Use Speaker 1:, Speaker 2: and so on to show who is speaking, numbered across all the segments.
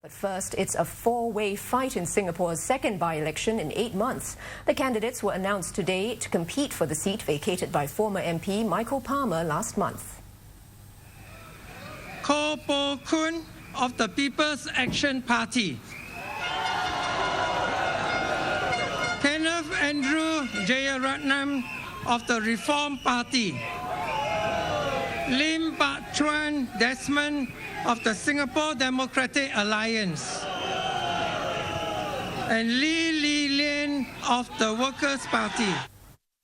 Speaker 1: First, it's a four-way fight in Singapore's second by-election in 8 months. The candidates were announced today to compete for the seat vacated by former MP Michael Palmer last month.
Speaker 2: Koon of the People's Action Party. Kenneth Jeyaretnam of the Reform Party. Desmond of the Singapore Democratic Alliance, and Lian of the Workers' Party.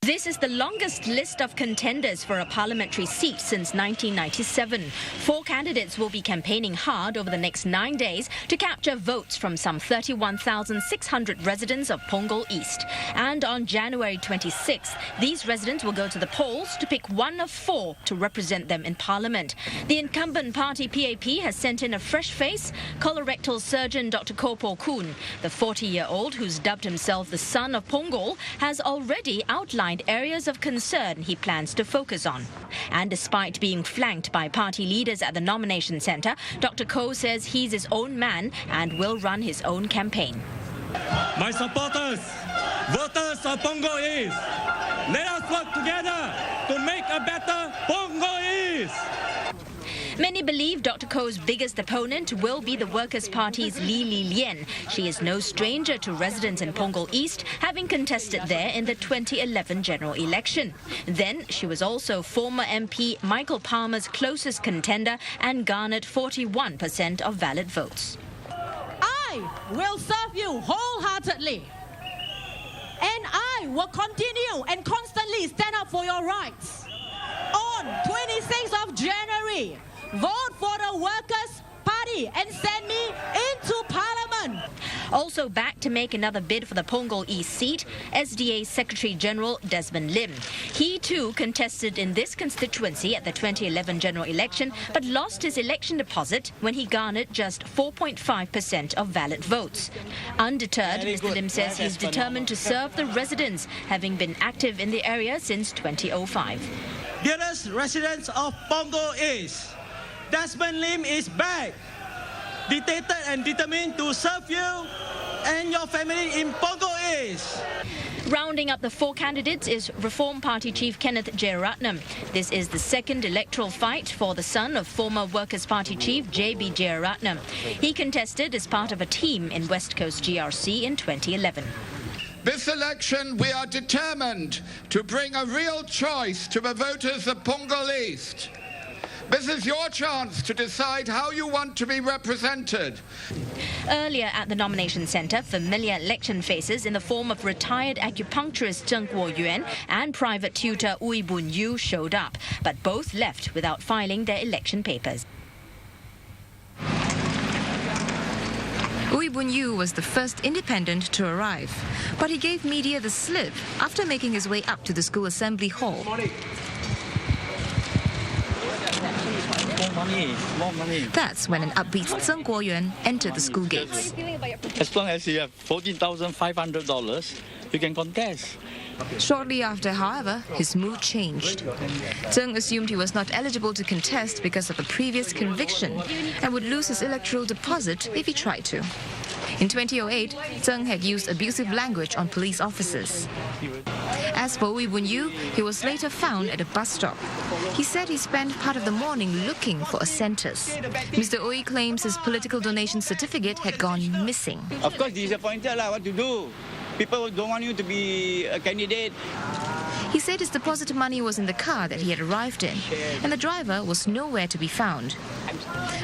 Speaker 3: This is the longest list of contenders for a parliamentary seat since 1997. 4 candidates will be campaigning hard over the next 9 days to capture votes from some 31,600 residents of Punggol East. And on January 26th, these residents will go to the polls to pick one of 4 to represent them in Parliament. The incumbent party PAP has sent in a fresh face, colorectal surgeon Dr. Koon. The 40-year-old, who's dubbed himself the son of Punggol, has already outlined areas of concern he plans to focus on. And despite being flanked by party leaders at the nomination centre, Dr. Koh says he's his own man and will run his own campaign.
Speaker 4: My supporters, voters of Punggol East, let us work together to make a better Punggol East.
Speaker 3: Many believe Dr. Koh's biggest opponent will be the Workers' Party's Lian. She is no stranger to residents in Punggol East, having contested there in the 2011 general election. Then she was also former MP Michael Palmer's closest contender and garnered 41% of valid votes.
Speaker 5: I will serve you wholeheartedly, and I will continue and constantly stand up for your rights. On 26th of January, vote for the Workers' Party and send me into Parliament.
Speaker 3: Also back to make another bid for the Punggol East seat, SDA Secretary-General Desmond Lim. He too contested in this constituency at the 2011 general election, but lost his election deposit when he garnered just 4.5% of valid votes. Undeterred, Mr. Lim says he's determined to serve the residents, having been active in the area since 2005.
Speaker 6: Dearest residents of Punggol East, Desmond Lim is back, dedicated and determined to serve you and your family in Punggol East.
Speaker 3: Rounding up the 4 candidates is Reform Party Chief Kenneth Jeyaretnam. This is the second electoral fight for the son of former Workers' Party Chief J.B. Jeyaretnam. He contested as part of a team in West Coast GRC in 2011.
Speaker 7: This election, we are determined to bring a real choice to the voters of Punggol East. This is your chance to decide how you want to be represented.
Speaker 3: Earlier at the nomination centre, familiar election faces in the form of retired acupuncturist Zheng Guoyuan and private tutor Ui Bun Yu showed up, but both left without filing their election papers.
Speaker 8: Ui Bun Yu was the first independent to arrive, but he gave media the slip after making his way up to the school assembly hall.
Speaker 4: More money.
Speaker 8: That's when an upbeat Zheng Guoyuan entered the school gates.
Speaker 4: As long as you have $14,500, you can contest.
Speaker 8: Shortly after, however, his mood changed. Zheng assumed he was not eligible to contest because of a previous conviction and would lose his electoral deposit if he tried to. In 2008, Zheng had used abusive language on police officers. As for Ui Bun Yu, he was later found at a bus stop. He said he spent part of the morning looking for a centres. Mr. Ui claims his political donation certificate had gone missing.
Speaker 9: Of course, disappointed, what to do? People don't want you to be a candidate.
Speaker 8: He said his deposit money was in the car that he had arrived in, and the driver was nowhere to be found.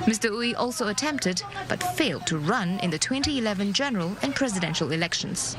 Speaker 8: Mr. Ui also attempted, but failed to run in the 2011 general and presidential elections.